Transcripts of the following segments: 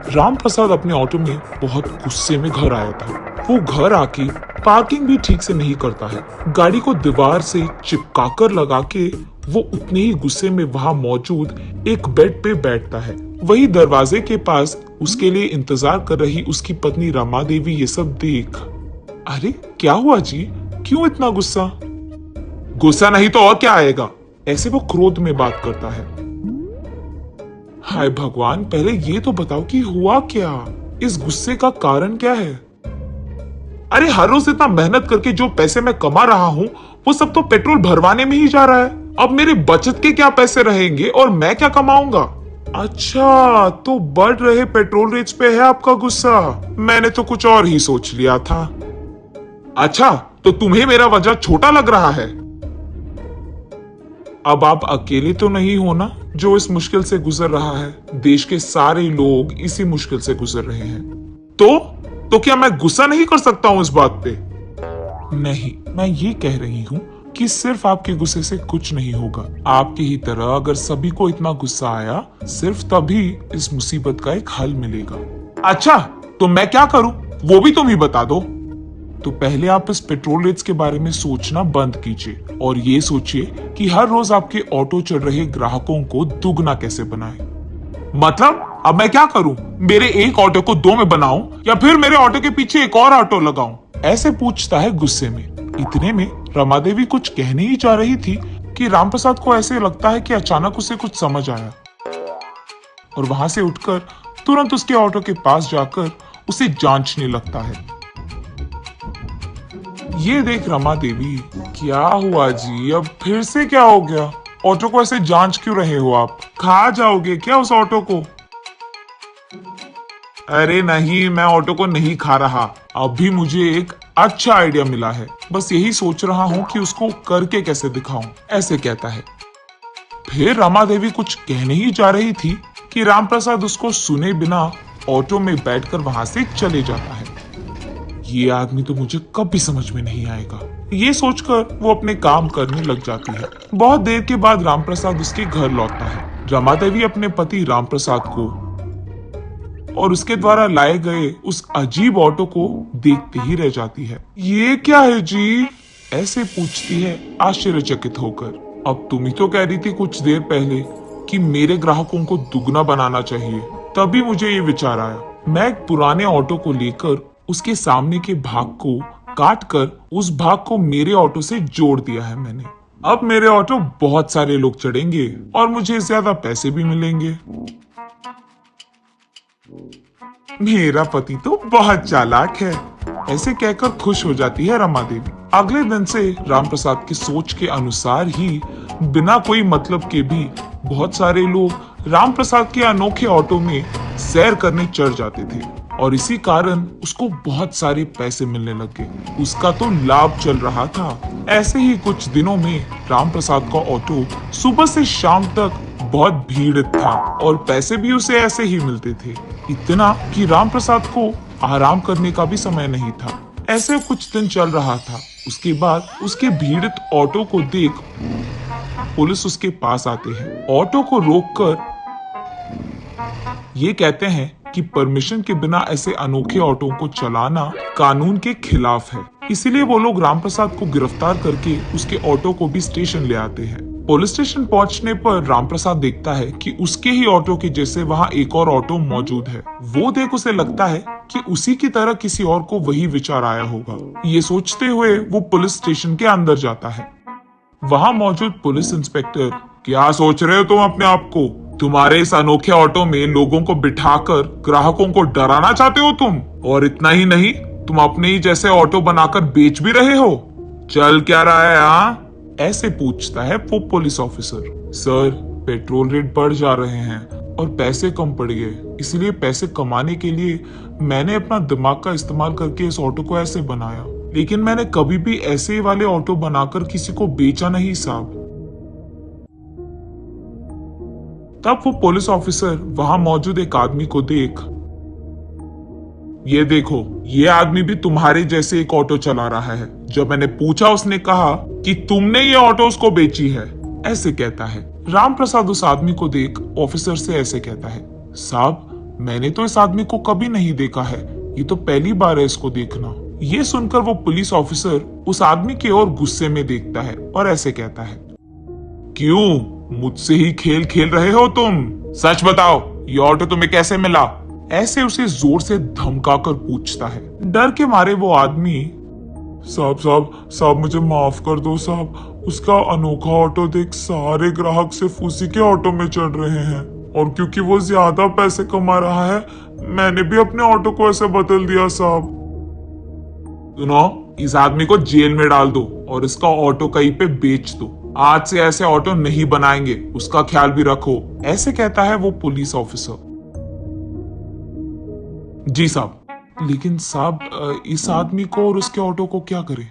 राम प्रसाद अपने ऑटो में बहुत गुस्से में घर आया था। वो घर आके पार्किंग भी ठीक से नहीं करता है। गाड़ी को दीवार से चिपकाकर लगा के वो उतने ही गुस्से में वहां मौजूद एक बेड पे बैठता है। वही दरवाजे के पास उसके लिए इंतजार कर रही उसकी पत्नी रमा देवी ये सब देख, अरे क्या हुआ जी, क्यों इतना गुस्सा? गुस्सा नहीं तो और क्या आएगा, ऐसे वो क्रोध में बात करता है। हाय भगवान, पहले ये तो बताओ कि हुआ क्या, इस गुस्से का कारण क्या है? अरे हर रोज इतना मेहनत करके जो पैसे मैं कमा रहा हूँ वो सब तो पेट्रोल भरवाने में ही जा रहा है। अब मेरे बचत के क्या पैसे रहेंगे और मैं क्या कमाऊंगा? अच्छा, तो बढ़ रहे पेट्रोल रेट्स पे है आपका गुस्सा? मैंने तो कुछ और ही सोच लिया था। अच्छा, तो तुम्हें मेरा वजह छोटा लग रहा है? अब आप अकेले तो नहीं हो ना जो इस मुश्किल से गुजर रहा है। देश के सारे लोग इसी मुश्किल से गुजर रहे हैं। तो क्या मैं गुस्सा नहीं कर सकता हूं इस बात पे? नहीं, मैं ये कह रही हूँ कि सिर्फ आपके गुस्से से कुछ नहीं होगा। आपकी ही तरह अगर सभी को इतना गुस्सा आया, सिर्फ तभी इस मुसीबत का एक हल मिलेगा। अच्छा, तो मैं क्या करूं वो भी तुम ही बता दो। तो पहले आप इस पेट्रोल रेट्स के बारे में सोचना बंद कीजिए और ये सोचिए कि हर रोज आपके ऑटो चढ़ रहे ग्राहकों को दुगना कैसे बनाएं। मतलब अब मैं क्या करूं? मेरे एक ऑटो को दो में बनाऊं या फिर मेरे ऑटो के पीछे एक और ऑटो लगाऊं? ऐसे पूछता है गुस्से में। इतने में रमा देवी कुछ कहने ही जा रही थी कि रामप्रसाद को ऐसे लगता है कि अचानक उसे कुछ समझ आया और वहां से उठकर तुरंत उसके ऑटो के पास जाकर उसे जांचने लगता है। ये देख रमा देवी, क्या हुआ जी, अब फिर से क्या हो गया? ऑटो को ऐसे जांच क्यों रहे हो आप? खा जाओगे क्या उस ऑटो को? अरे नहीं, मैं ऑटो को नहीं खा रहा। अभी मुझे एक अच्छा आइडिया मिला है, बस यही सोच रहा हूँ कि उसको करके कैसे दिखाऊं, ऐसे कहता है। फिर रमा देवी कुछ कहने ही जा रही थी कि रामप्रसाद उसको सुने बिना ऑटो में बैठकर वहां से चले जाता है। ये आदमी तो मुझे कभी समझ में नहीं आएगा, ये सोचकर वो अपने काम करने लग जाती है। बहुत देर के बाद रामप्रसाद उसके घर लौटता है। रमा देवी अपने पति रामप्रसाद को और उसके द्वारा लाए गए उस अजीब ऑटो को देखते ही रह जाती है। ये क्या है जी? ऐसे पूछती है आश्चर्यचकित होकर। अब तुम ही तो कह रही थी कुछ देर पहले कि मेरे ग्राहकों को दुगना बनाना चाहिए, तभी मुझे ये विचार आया। मैं एक पुराने ऑटो को लेकर उसके सामने के भाग को काट कर उस भाग को मेरे ऑटो से जोड़ दिया है मैंने। अब मेरे ऑटो बहुत सारे लोग चढ़ेंगे और मुझे ज्यादा पैसे भी मिलेंगे। मेरा पति तो बहुत चालाक है, ऐसे कहकर खुश हो जाती है रमा देवी। अगले दिन से रामप्रसाद की सोच के अनुसार ही बिना कोई मतलब के भी बहुत सारे लोग रामप्रसाद के अनोखे ऑटो में सैर करने चढ़ जाते थे और इसी कारण उसको बहुत सारे पैसे मिलने लगे। उसका तो लाभ चल रहा था। ऐसे ही कुछ दिनों में रामप्रसाद का ऑटो सुबह से शाम तक बहुत भीड़ था और पैसे भी उसे ऐसे ही मिलते थे, इतना कि रामप्रसाद को आराम करने का भी समय नहीं था। ऐसे कुछ दिन चल रहा था। उसके बाद उसके भीड़ित ऑटो को देख पुलिस उसके पास आते हैं। ऑटो को रोककर ये कहते हैं कि परमिशन के बिना ऐसे अनोखे ऑटो को चलाना कानून के खिलाफ है। इसीलिए वो लोग रामप्रसाद को गिरफ्तार करके उसके ऑटो को भी स्टेशन ले आते हैं। पुलिस स्टेशन पहुंचने पर रामप्रसाद देखता है कि उसके ही ऑटो के जैसे वहां एक और ऑटो मौजूद है। वो देख उसे लगता है कि उसी की तरह किसी और को वही विचार आया होगा। ये सोचते हुए वो पुलिस स्टेशन के अंदर जाता है। वहां मौजूद पुलिस इंस्पेक्टर, क्या सोच रहे हो तुम अपने आप को? तुम्हारे इस अनोखे ऑटो में लोगों को बिठाकर ग्राहकों को डराना चाहते हो तुम? और इतना ही नहीं, तुम अपने ही जैसे ऑटो बनाकर बेच भी रहे हो। चल क्या रहा है हाँ? ऐसे पूछता है वो police officer. Sir, petrol rate बढ़ जा रहे हैं और पैसे कम पड़ गए, इसलिए पैसे कमाने के लिए मैंने अपना दिमाग का इस्तेमाल करके इस ऑटो को ऐसे बनाया, लेकिन मैंने कभी भी ऐसे वाले ऑटो बनाकर किसी को बेचा नहीं साहब। तब वो पुलिस ऑफिसर वहां मौजूद एक आदमी को देख, ये देखो, ये आदमी भी तुम्हारे जैसे एक ऑटो चला रहा है। जब मैंने पूछा उसने कहा कि तुमने ये ऑटो उसको बेची है, ऐसे कहता है। रामप्रसाद उस आदमी को देख ऑफिसर से ऐसे कहता है, साहब मैंने तो इस आदमी को कभी नहीं देखा है, ये तो पहली बार है इसको देखना। ये सुनकर वो पुलिस ऑफिसर उस आदमी की ओर गुस्से में देखता है और ऐसे कहता है, क्यों मुझसे ही खेल खेल रहे हो तुम? सच बताओ, ये ऑटो तुम्हें कैसे मिला? ऐसे उसे जोर से धमकाकर पूछता है। डर के मारे वो आदमी, साहब साहब साहब मुझे माफ कर दो साहब, उसका अनोखा ऑटो देख सारे ग्राहक सिर्फ उसी के ऑटो में चढ़ रहे हैं, और क्योंकि वो ज्यादा पैसे कमा रहा है मैंने भी अपने ऑटो को ऐसे बदल दिया साहब। सुनो, इस आदमी को जेल में डाल दो और इसका ऑटो कहीं पे बेच दो। आज से ऐसे ऑटो नहीं बनाएंगे, उसका ख्याल भी रखो। ऐसे कहता है वो पुलिस ऑफिसर। जी साहब, लेकिन साहब इस आदमी को और उसके ऑटो को क्या करें?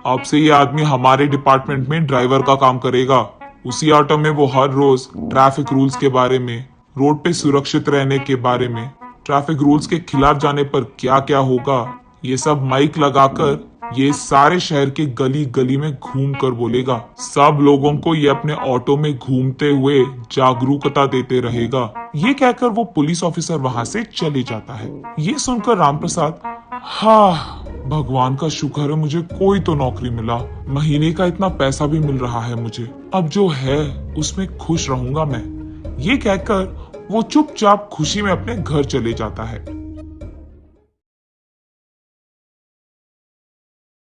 अब से ये आदमी हमारे डिपार्टमेंट में ड्राइवर का काम करेगा। उसी ऑटो में वो हर रोज ट्रैफिक रूल्स के बारे में, रोड पे सुरक्षित रहने के बारे में, ट्रैफिक रूल्स के खिलाफ जाने पर क्या क्या होगा, ये सब माइक लगाकर ये सारे शहर के गली गली में घूम कर बोलेगा। सब लोगों को ये अपने ऑटो में घूमते हुए जागरूकता देते रहेगा। ये कहकर वो पुलिस ऑफिसर वहां से चले जाता है। ये सुनकर रामप्रसाद, हाँ भगवान का शुक्र है मुझे कोई तो नौकरी मिला, महीने का इतना पैसा भी मिल रहा है मुझे, अब जो है उसमें खुश रहूंगा मैं। ये कहकर वो चुपचाप खुशी में अपने घर चले जाता है।